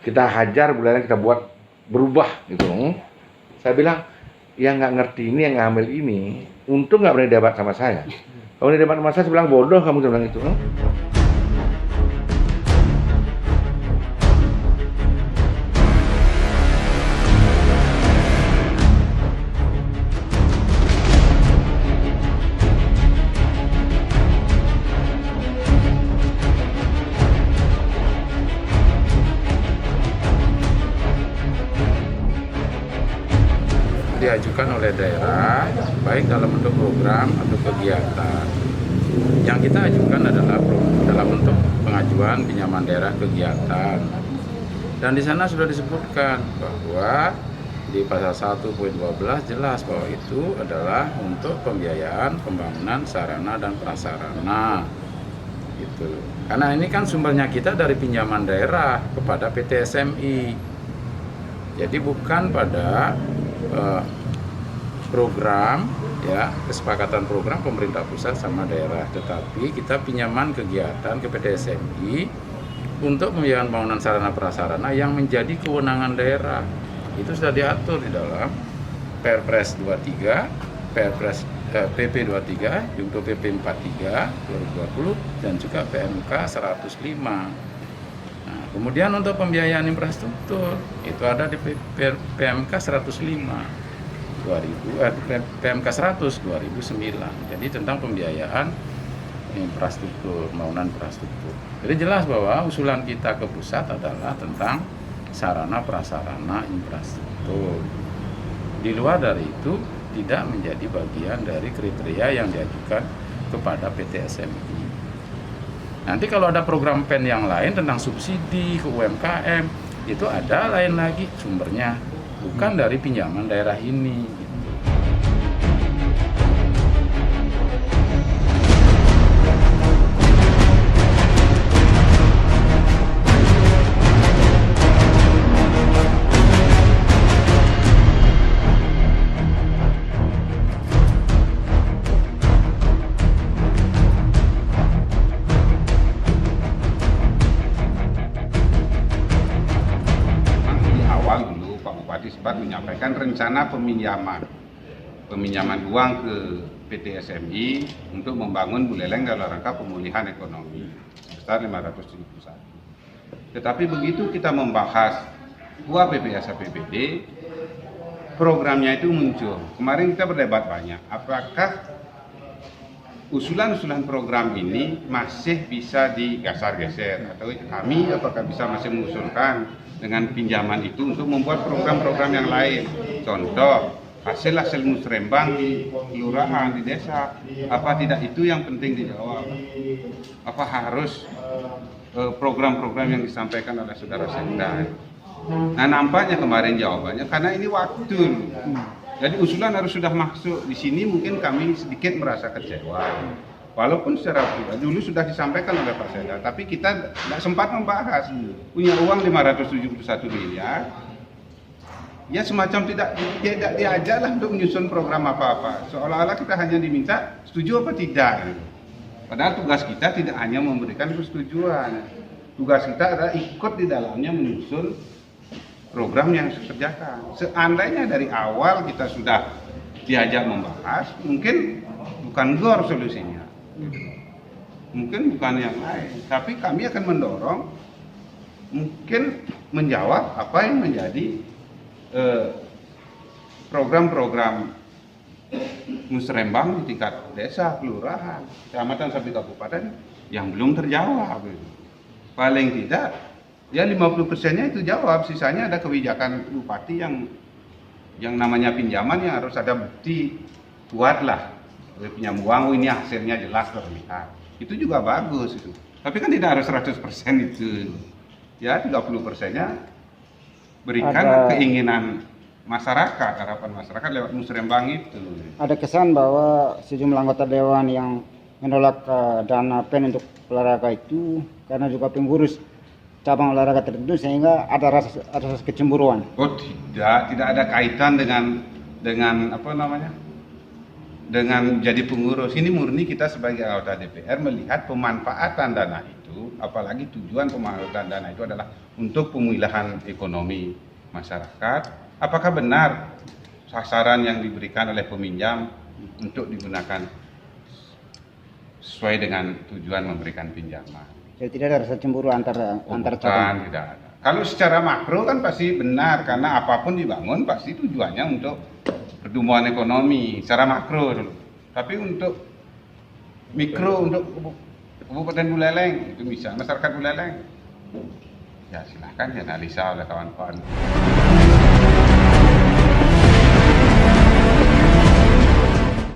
kita hajar Buleleng, kita buat berubah gitu. Saya bilang, yang nggak ngerti ini, yang ngambil ini, untung nggak berani debat sama saya. Kalau berani debat sama saya bilang bodoh kamu, saya bilang itu. Diajukan oleh daerah, baik dalam bentuk program atau kegiatan. Yang kita ajukan adalah dalam bentuk pengajuan pinjaman daerah kegiatan. Dan di sana sudah disebutkan bahwa di pasal 1.12 jelas bahwa itu adalah untuk pembiayaan pembangunan sarana dan prasarana. Gitu. Karena ini kan sumbernya kita dari pinjaman daerah kepada PT SMI. Jadi bukan pada program, ya, kesepakatan program pemerintah pusat sama daerah, tetapi kita pinjaman kegiatan ke PT SMI untuk pembiayaan pembangunan sarana prasarana yang menjadi kewenangan daerah. Itu sudah diatur di dalam Perpres 23, PP 23, Jungto PP 43 2020 dan juga PMK 105. Nah, kemudian untuk pembiayaan infrastruktur itu ada di PMK 105 PMK 100 2009. Jadi tentang pembiayaan infrastruktur, pembangunan infrastruktur. Jadi jelas bahwa usulan kita ke pusat adalah tentang sarana prasarana infrastruktur. Di luar dari itu tidak menjadi bagian dari kriteria yang diajukan kepada PT SMI. Nanti kalau ada program PEN yang lain tentang subsidi ke UMKM, itu ada lain lagi sumbernya, bukan dari pinjaman daerah ini. Gitu. Sempat menyampaikan rencana peminjaman uang ke PT SMI untuk membangun Buleleng dalam rangka pemulihan ekonomi sebesar 571. Tetapi begitu kita membahas UAPBS APBD, programnya itu muncul. Kemarin kita berdebat banyak, apakah usulan-usulan program ini masih bisa digeser-geser atau kami apakah bisa masih mengusulkan dengan pinjaman itu untuk membuat program-program yang lain. Contoh, hasil musrembang di kelurahan, di desa. Apa tidak itu yang penting dijawab? Apa harus program-program yang disampaikan oleh saudara Sekda? Nah, nampaknya kemarin jawabannya karena ini waktu. Jadi usulan harus sudah masuk di sini, mungkin kami sedikit merasa kecewa. Walaupun secara pribadi dulu sudah disampaikan oleh Pak Sekda, tapi kita tidak sempat membahas. Punya uang 571 miliar, ya semacam tidak diajaklah untuk menyusun program apa-apa. Seolah-olah kita hanya diminta setuju apa tidak. Padahal tugas kita tidak hanya memberikan persetujuan. Tugas kita adalah ikut di dalamnya menyusun program yang harus dikerjakan. Seandainya dari awal kita sudah diajak membahas, mungkin bukan GOR solusinya. Mungkin bukan yang lain, tapi kami akan mendorong mungkin menjawab apa yang menjadi program-program musrembang di tingkat desa, kelurahan, kecamatan sampai kabupaten yang belum terjawab. Paling tidak ya 50%-nya itu jawab, sisanya ada kebijakan bupati yang namanya pinjaman yang harus ada bukti kuat lah. Pinjam uang, ini hasilnya jelas terlihat. Itu juga bagus itu. Tapi kan tidak harus 100% itu. Ya 30%-nya berikan keinginan masyarakat, harapan masyarakat lewat musrembang itu. Ada kesan bahwa sejumlah anggota dewan yang menolak dana PEN untuk olahraga itu karena juga pengurus cabang olahraga tertentu sehingga ada rasa kecemburuan. Oh tidak ada kaitan dengan apa namanya? dengan jadi pengurus ini murni kita sebagai anggota DPR melihat pemanfaatan dana itu, apalagi tujuan pemanfaatan dana itu adalah untuk pemulihan ekonomi masyarakat. Apakah benar sasaran yang diberikan oleh peminjam untuk digunakan sesuai dengan tujuan memberikan pinjaman? Jadi tidak ada rasa cemburu antar Bukan, cabang. tidak ada. Kalau secara makro kan pasti benar, karena apapun dibangun pasti tujuannya untuk pertumbuhan ekonomi secara makro dulu. Tapi untuk mikro, untuk Kabupaten Buleleng itu bisa, masyarakat Buleleng ya silahkan dianalisa oleh kawan-kawan.